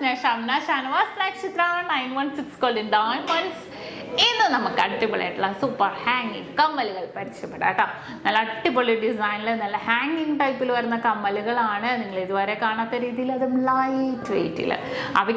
SHAMNA Nakshathra 916 golden diamonds. ഇന്ന് നമുക്ക് അടിപൊളിയായിട്ടുള്ള സൂപ്പർ ഹാങ്ങിങ് കമ്മലുകൾ പരിചയപ്പെടാം കേട്ടോ. നല്ല അടിപൊളി ഡിസൈനിൽ നല്ല ഹാങ്ങിങ് ടൈപ്പിൽ വരുന്ന കമ്മലുകളാണ്. നിങ്ങൾ ഇതുവരെ കാണാത്ത രീതിയിൽ അതും ലൈറ്റ് വെയിറ്റിൽ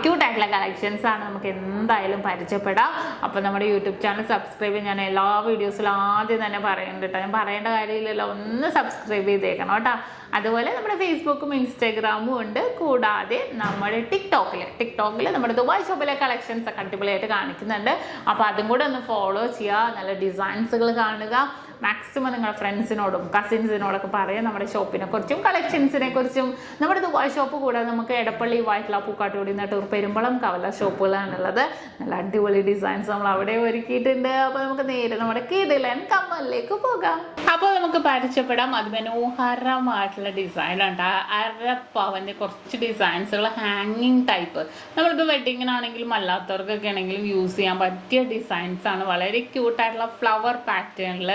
ക്യൂട്ടായിട്ടുള്ള കളക്ഷൻസ് ആണ് നമുക്ക് എന്തായാലും പരിചയപ്പെടാം. അപ്പോൾ നമ്മുടെ യൂട്യൂബ് ചാനൽ സബ്സ്ക്രൈബ് ചെയ്യാൻ ഞാൻ എല്ലാ വീഡിയോസിലും ആദ്യം തന്നെ പറയുന്നുണ്ട് കേട്ടോ. ഞാൻ പറയേണ്ട കാര്യമില്ലല്ലോ, ഒന്ന് സബ്സ്ക്രൈബ് ചെയ്തേക്കണം കേട്ടോ. അതുപോലെ നമ്മുടെ ഫേസ്ബുക്കും ഇൻസ്റ്റാഗ്രാമും ഉണ്ട്. കൂടാതെ നമ്മുടെ ടിക്ടോക്കിൽ നമ്മുടെ ദുബായ് ഷോപ്പിലെ കളക്ഷൻസ് ഒക്കെ അടിപൊളിയായിട്ട് കാണിക്കുന്നുണ്ട്. അപ്പോൾ അതും കൂടെ ഒന്ന് ഫോളോ ചെയ്യുക. നല്ല ഡിസൈൻസുകൾ കാണുക. മാക്സിമം നിങ്ങളുടെ ഫ്രണ്ട്സിനോടും കസിൻസിനോടൊക്കെ പറയുക നമ്മുടെ ഷോപ്പിനെ കുറിച്ചും കളക്ഷൻസിനെ കുറിച്ചും. നമ്മുടെ ദുബായ് ഷോപ്പ് കൂടാതെ നമുക്ക് എടപ്പള്ളി, വൈറ്റ്ല, പൂക്കാട്ടുകുടി, നെട്ടൂർ, പെരുമ്പളം, കവല ഷോപ്പുകളാണുള്ളത്. നല്ല അടിപൊളി ഡിസൈൻസ് നമ്മൾ അവിടെ ഒരുക്കിയിട്ടുണ്ട്. അപ്പോൾ നമുക്ക് നേരെ നമ്മുടെ കിടിലൻ കമ്മലിലേക്ക് പോകാം. അപ്പോൾ നമുക്ക് പരിചയപ്പെടാം. അതിമനോഹരമായിട്ടുള്ള ഡിസൈനാണ്. അരപ്പവൻ്റെ കുറച്ച് ഡിസൈൻസുകൾ ഹാങ്ങിങ് ടൈപ്പ്. നമ്മളിപ്പോൾ വെഡിങ്ങിനാണെങ്കിലും അല്ലാത്തവർക്കൊക്കെ ആണെങ്കിലും യൂസ് ചെയ്യാൻ പറ്റിയ ഡിസൈൻസ് ആണ്. വളരെ ക്യൂട്ടായിട്ടുള്ള ഫ്ലവർ പാറ്റേണിൽ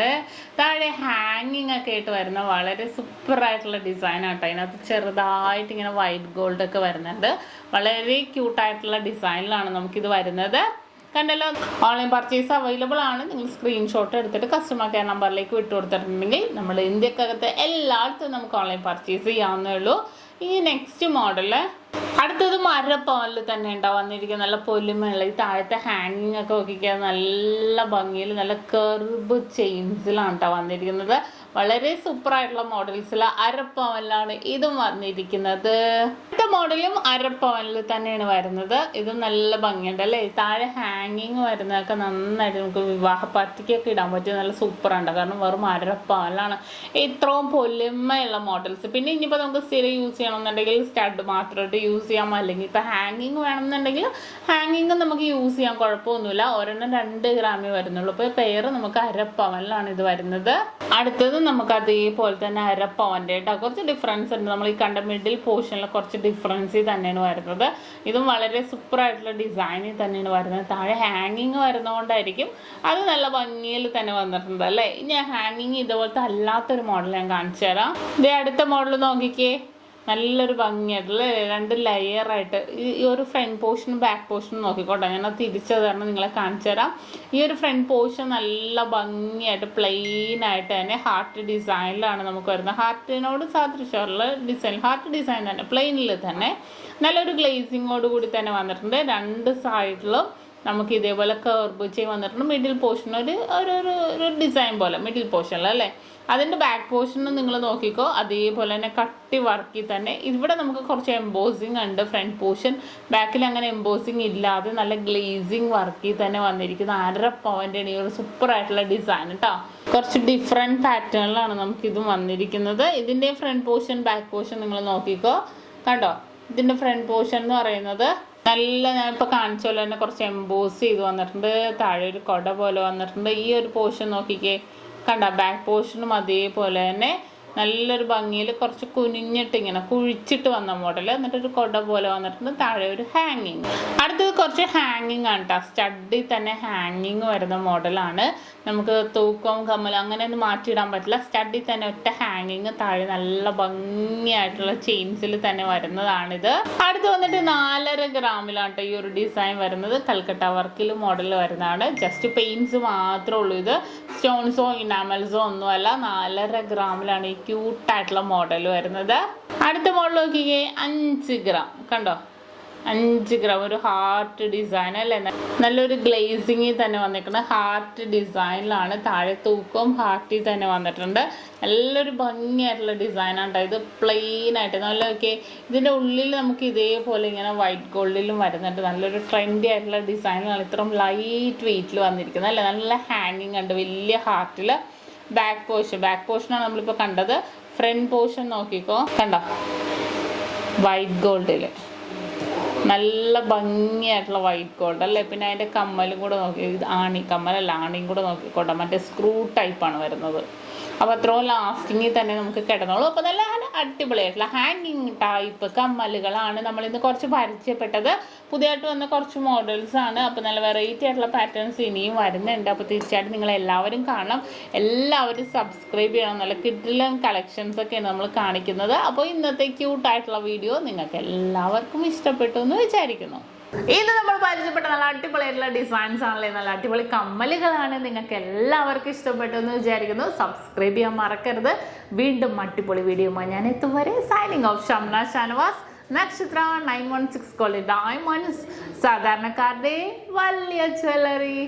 താഴെ ഹാങ്ങിങ് ഒക്കെ ആയിട്ട് വരുന്ന വളരെ സൂപ്പറായിട്ടുള്ള ഡിസൈൻ ആട്ടോ. അതിനകത്ത് ചെറുതായിട്ട് ഇങ്ങനെ വൈറ്റ് ഗോൾഡ് ഒക്കെ വരുന്നുണ്ട്. വളരെ ക്യൂട്ടായിട്ടുള്ള ഡിസൈനിലാണ് നമുക്കിത് വരുന്നത്. കണ്ടല്ലോ, ഓൺലൈൻ പർച്ചേസ് അവൈലബിൾ ആണ്. നിങ്ങൾ സ്ക്രീൻഷോട്ട് എടുത്തിട്ട് കസ്റ്റമർ കെയർ നമ്പറിലേക്ക് വിട്ടു കൊടുത്തിട്ടുണ്ടെങ്കിൽ നമ്മൾ ഇന്ത്യക്കകത്ത് എല്ലായിടത്തും നമുക്ക് ഓൺലൈൻ പർച്ചേസ് ചെയ്യാവുന്നേ ഉള്ളൂ. ഈ നെക്സ്റ്റ് മോഡല് അടുത്തത് മരപ്പവനിൽ തന്നെ ഉണ്ടാവും വന്നിരിക്കുന്നത്. നല്ല പൊലിമയുള്ള ഈ താഴത്തെ ഹാങ്ങിങ് ഒക്കെ നോക്കിക്കാൻ നല്ല ഭംഗിയിൽ നല്ല കർവ് ചെയിൻസിലാണ് കേട്ടോ വന്നിരിക്കുന്നത്. വളരെ സൂപ്പറായിട്ടുള്ള മോഡൽസിൽ അരപ്പവനിലാണ് ഇതും വന്നിരിക്കുന്നത്. അടുത്ത മോഡലും അരപ്പവനിൽ തന്നെയാണ് വരുന്നത്. ഇതും നല്ല ഭംഗിയുണ്ട് അല്ലേ. താഴെ ഹാങ്ങിങ് വരുന്നതൊക്കെ നന്നായിട്ട് നമുക്ക് വിവാഹ പാർട്ടിക്കൊക്കെ ഇടാൻ പറ്റിയ നല്ല സൂപ്പറുണ്ട്. കാരണം വെറും അരപ്പവനിലാണ് ഇത്രയും പൊലിമയുള്ള മോഡൽസ്. പിന്നെ ഇനിയിപ്പോൾ നമുക്ക് സ്ഥിരം യൂസ് ചെയ്യണമെന്നുണ്ടെങ്കിൽ സ്റ്റഡ് മാത്രമായിട്ട് യൂസ് ചെയ്യാം. അല്ലെങ്കിൽ ഇപ്പോൾ ഹാങ്ങിങ് വേണമെന്നുണ്ടെങ്കിൽ ഹാങ്ങിങ് നമുക്ക് യൂസ് ചെയ്യാൻ കുഴപ്പമൊന്നുമില്ല. ഒരെണ്ണം 2 ഗ്രാമേ വരുന്നുള്ളൂ. ഇപ്പോൾ പെയർ നമുക്ക് അരപ്പവനിലാണ് ഇത് വരുന്നത്. അടുത്തത് നമുക്ക് അതേപോലെ തന്നെ അരപ്പവൻ്റെ കേട്ടോ. കുറച്ച് ഡിഫറൻസ് ഉണ്ട്. നമ്മൾ ഈ കണ്ട മിഡിൽ പോർഷനിൽ കുറച്ച് ഡിഫറൻസ് തന്നെയാണ് വരുന്നത്. ഇതും വളരെ സൂപ്പറായിട്ടുള്ള ഡിസൈനിൽ തന്നെയാണ് വരുന്നത്. താഴെ ഹാങ്ങിങ് വരുന്നതുകൊണ്ടായിരിക്കും അത് നല്ല ഭംഗിയിൽ തന്നെ വന്നിട്ടുണ്ട് അല്ലേ. ഇനി ഹാങ്ങിങ് ഇതുപോലത്തെ അല്ലാത്തൊരു മോഡൽ ഞാൻ കാണിച്ചു തരാം. ഇതേ അടുത്ത മോഡൽ നോക്കിക്കേ. നല്ലൊരു ഭംഗിയായിട്ടുള്ള 2 ലെയറായിട്ട് ഈ ഒരു ഫ്രണ്ട് പോർഷനും ബാക്ക് പോർഷനും നോക്കിക്കോട്ടെ. ഞാൻ അത് തിരിച്ചത് കാരണം നിങ്ങളെ കാണിച്ചു തരാം. ഈ ഒരു ഫ്രണ്ട് പോർഷൻ നല്ല ഭംഗിയായിട്ട് പ്ലെയിൻ ആയിട്ട് തന്നെ ഹാർട്ട് ഡിസൈനിലാണ് നമുക്ക് വരുന്നത്. ഹാർട്ടിനോട് സാദൃശ്യമുള്ള ഡിസൈൻ, ഹാർട്ട് ഡിസൈൻ തന്നെ പ്ലെയിനിൽ തന്നെ നല്ലൊരു ഗ്ലേസിങ്ങോട് കൂടി തന്നെ വന്നിട്ടുണ്ട്. 2 സൈഡിലും നമുക്ക് ഇതേപോലെ കർവ് ചെയ്ത് വന്നിട്ടുണ്ട്. മിഡിൽ പോർഷൻ ഒരു ഡിസൈൻ പോലെ മിഡിൽ പോർഷനിൽ അല്ലേ. അതിൻ്റെ ബാക്ക് പോർഷനും നിങ്ങൾ നോക്കിക്കോ. അതേപോലെ തന്നെ കട്ടി വർക്കി തന്നെ ഇവിടെ നമുക്ക് കുറച്ച് എംബോസിങ് ഉണ്ട്. ഫ്രണ്ട് പോർഷൻ ബാക്കിൽ അങ്ങനെ എംബോസിങ് ഇല്ലാതെ നല്ല ഗ്ലേസിങ് വർക്കി തന്നെ വന്നിരിക്കുന്ന അരപ്പവൻ്റെ ഈ ഒരു സൂപ്പറായിട്ടുള്ള ഡിസൈൻ കേട്ടോ. കുറച്ച് ഡിഫറെൻറ്റ് പാറ്റേണിലാണ് നമുക്കിതും വന്നിരിക്കുന്നത്. ഇതിൻ്റെ ഫ്രണ്ട് പോർഷൻ ബാക്ക് പോർഷൻ നിങ്ങൾ നോക്കിക്കോ. കണ്ടോ, ഇതിൻ്റെ ഫ്രണ്ട് പോർഷൻ എന്ന് പറയുന്നത് നല്ല, ഞാനിപ്പോൾ കാണിച്ച പോലെ തന്നെ കുറച്ച് എംബോസ് ചെയ്ത് വന്നിട്ടുണ്ട്. താഴെ ഒരു കൊട പോലെ വന്നിട്ടുണ്ട്. ഈ ഒരു പോർഷൻ നോക്കിക്കേ. കണ്ട, ബാക്ക് പോർഷനും അതേപോലെ തന്നെ നല്ലൊരു ഭംഗിയിൽ കുറച്ച് കുനിഞ്ഞിട്ട് ഇങ്ങനെ കുഴിച്ചിട്ട് വന്ന മോഡൽ. എന്നിട്ടൊരു കൊട പോലെ വന്നിട്ടുണ്ട്. താഴെ ഒരു ഹാങ്ങിങ്. അടുത്തത് കുറച്ച് ഹാങ്ങിങ് ആണ് കേട്ടോ. സ്റ്റഡിൽ തന്നെ ഹാങ്ങിങ് വരുന്ന മോഡലാണ്. നമുക്ക് തൂക്കം കമ്മൽ അങ്ങനെയൊന്നും മാറ്റിയിടാൻ പറ്റില്ല. സ്റ്റഡിൽ തന്നെ ഒറ്റ ഹാങ്ങിങ്. താഴെ നല്ല ഭംഗിയായിട്ടുള്ള ചെയിൻസിൽ തന്നെ വരുന്നതാണിത്. അടുത്ത് വന്നിട്ട് 4.5 ഗ്രാമിലാണ് കേട്ടോ ഈ ഒരു ഡിസൈൻ വരുന്നത്. കൽക്കട്ട വർക്കിൽ മോഡൽ വരുന്നതാണ്. ജസ്റ്റ് പെയിൻസ് മാത്രമേ ഉള്ളൂ. ഇത് സ്റ്റോൺസോ ഇനാമൽസോ ഒന്നുമല്ല. 4.5 ഗ്രാമിലാണ് ഈ ക്യൂട്ടായിട്ടുള്ള മോഡൽ വരുന്നത്. അടുത്ത മോഡൽ നോക്കിക്കേ. 5 ഗ്രാം. കണ്ടോ, 5 ഗ്രാം ഒരു ഹാർട്ട് ഡിസൈൻ അല്ലേ. നല്ലൊരു ഗ്ലേസിങ്ങിൽ തന്നെ വന്നിരിക്കുന്നത് ഹാർട്ട് ഡിസൈനിലാണ്. താഴെ തൂക്കവും ഹാർട്ടിൽ തന്നെ വന്നിട്ടുണ്ട്. നല്ലൊരു ഭംഗിയായിട്ടുള്ള ഡിസൈനാണ്. ഇത് പ്ലെയിൻ ആയിട്ട് നല്ല ഇതിൻ്റെ ഉള്ളിൽ നമുക്ക് ഇതേപോലെ ഇങ്ങനെ വൈറ്റ് ഗോൾഡിലും വരുന്നുണ്ട്. നല്ലൊരു ട്രെൻഡി ആയിട്ടുള്ള ഡിസൈനിലാണ് ഇത്രയും ലൈറ്റ് വെയിറ്റിൽ വന്നിരിക്കുന്നത് അല്ലേ. നല്ല ഹാങ്ങിങ് ഉണ്ട് വലിയ ഹാർട്ടിൽ. ബാക്ക് പോർഷനാണ് നമ്മളിപ്പോൾ കണ്ടത്. ഫ്രണ്ട് പോർഷൻ നോക്കിക്കോ. കണ്ടോ, വൈറ്റ് ഗോൾഡിൽ നല്ല ഭംഗിയായിട്ടുള്ള വൈറ്റ് ഗോൾഡ് അല്ലേ. പിന്നെ അതിൻ്റെ കമ്മലും കൂടെ നോക്കി. ഇത് ആണി കമ്മലല്ല, ആണിയും കൂടെ നോക്കിക്കോട്ടെ. മറ്റേ സ്ക്രൂ ടൈപ്പാണ് വരുന്നത്. അപ്പോൾ അത്രയും ലാസ്റ്റിങ്ങിൽ തന്നെ നമുക്ക് കിടന്നോളൂ. അപ്പോൾ നല്ല അടിപൊളിയായിട്ടുള്ള ഹാങ്ങിങ് ടൈപ്പ് കമ്മലുകളാണ് നമ്മളിന്ന് കുറച്ച് പരിചയപ്പെട്ടത്. പുതിയതായിട്ട് വന്ന കുറച്ച് മോഡൽസ് ആണ്. അപ്പോൾ നല്ല വെറൈറ്റി ആയിട്ടുള്ള പാറ്റേൺസ് ഇനിയും വരുന്നുണ്ട്. അപ്പോൾ തീർച്ചയായിട്ടും നിങ്ങൾ എല്ലാവരും കാണണം, എല്ലാവരും സബ്സ്ക്രൈബ് ചെയ്യണം. നല്ല കിഡിലൻ കളക്ഷൻസ് ഒക്കെയാണ് നമ്മൾ കാണിക്കുന്നത്. അപ്പോൾ ഇന്നത്തെ ക്യൂട്ടായിട്ടുള്ള വീഡിയോ നിങ്ങൾക്ക് എല്ലാവർക്കും ഇഷ്ടപ്പെട്ടു എന്ന് വിചാരിക്കുന്നു. ഇത് നമ്മൾ പരിചയപ്പെട്ട നല്ല അടിപൊളിയായിട്ടുള്ള ഡിസൈൻസ് ആണല്ലേ, നല്ല അടിപൊളി കമ്മലുകളാണ്. നിങ്ങൾക്ക് എല്ലാവർക്കും ഇഷ്ടപ്പെട്ടു എന്ന് വിചാരിക്കുന്നു. സബ്സ്ക്രൈബ് ചെയ്യാൻ മറക്കരുത്. വീണ്ടും അടിപൊളി വീഡിയോയുമായി ഞാൻ എത്തും വരെ സൈനിങ് ഓഫ് ഷംന ഷാനവാസ്. നക്ഷത്ര 916 ഡയമണ്ട്സ്, സാധാരണക്കാരുടെ വലിയ ജ്വല്ലറി.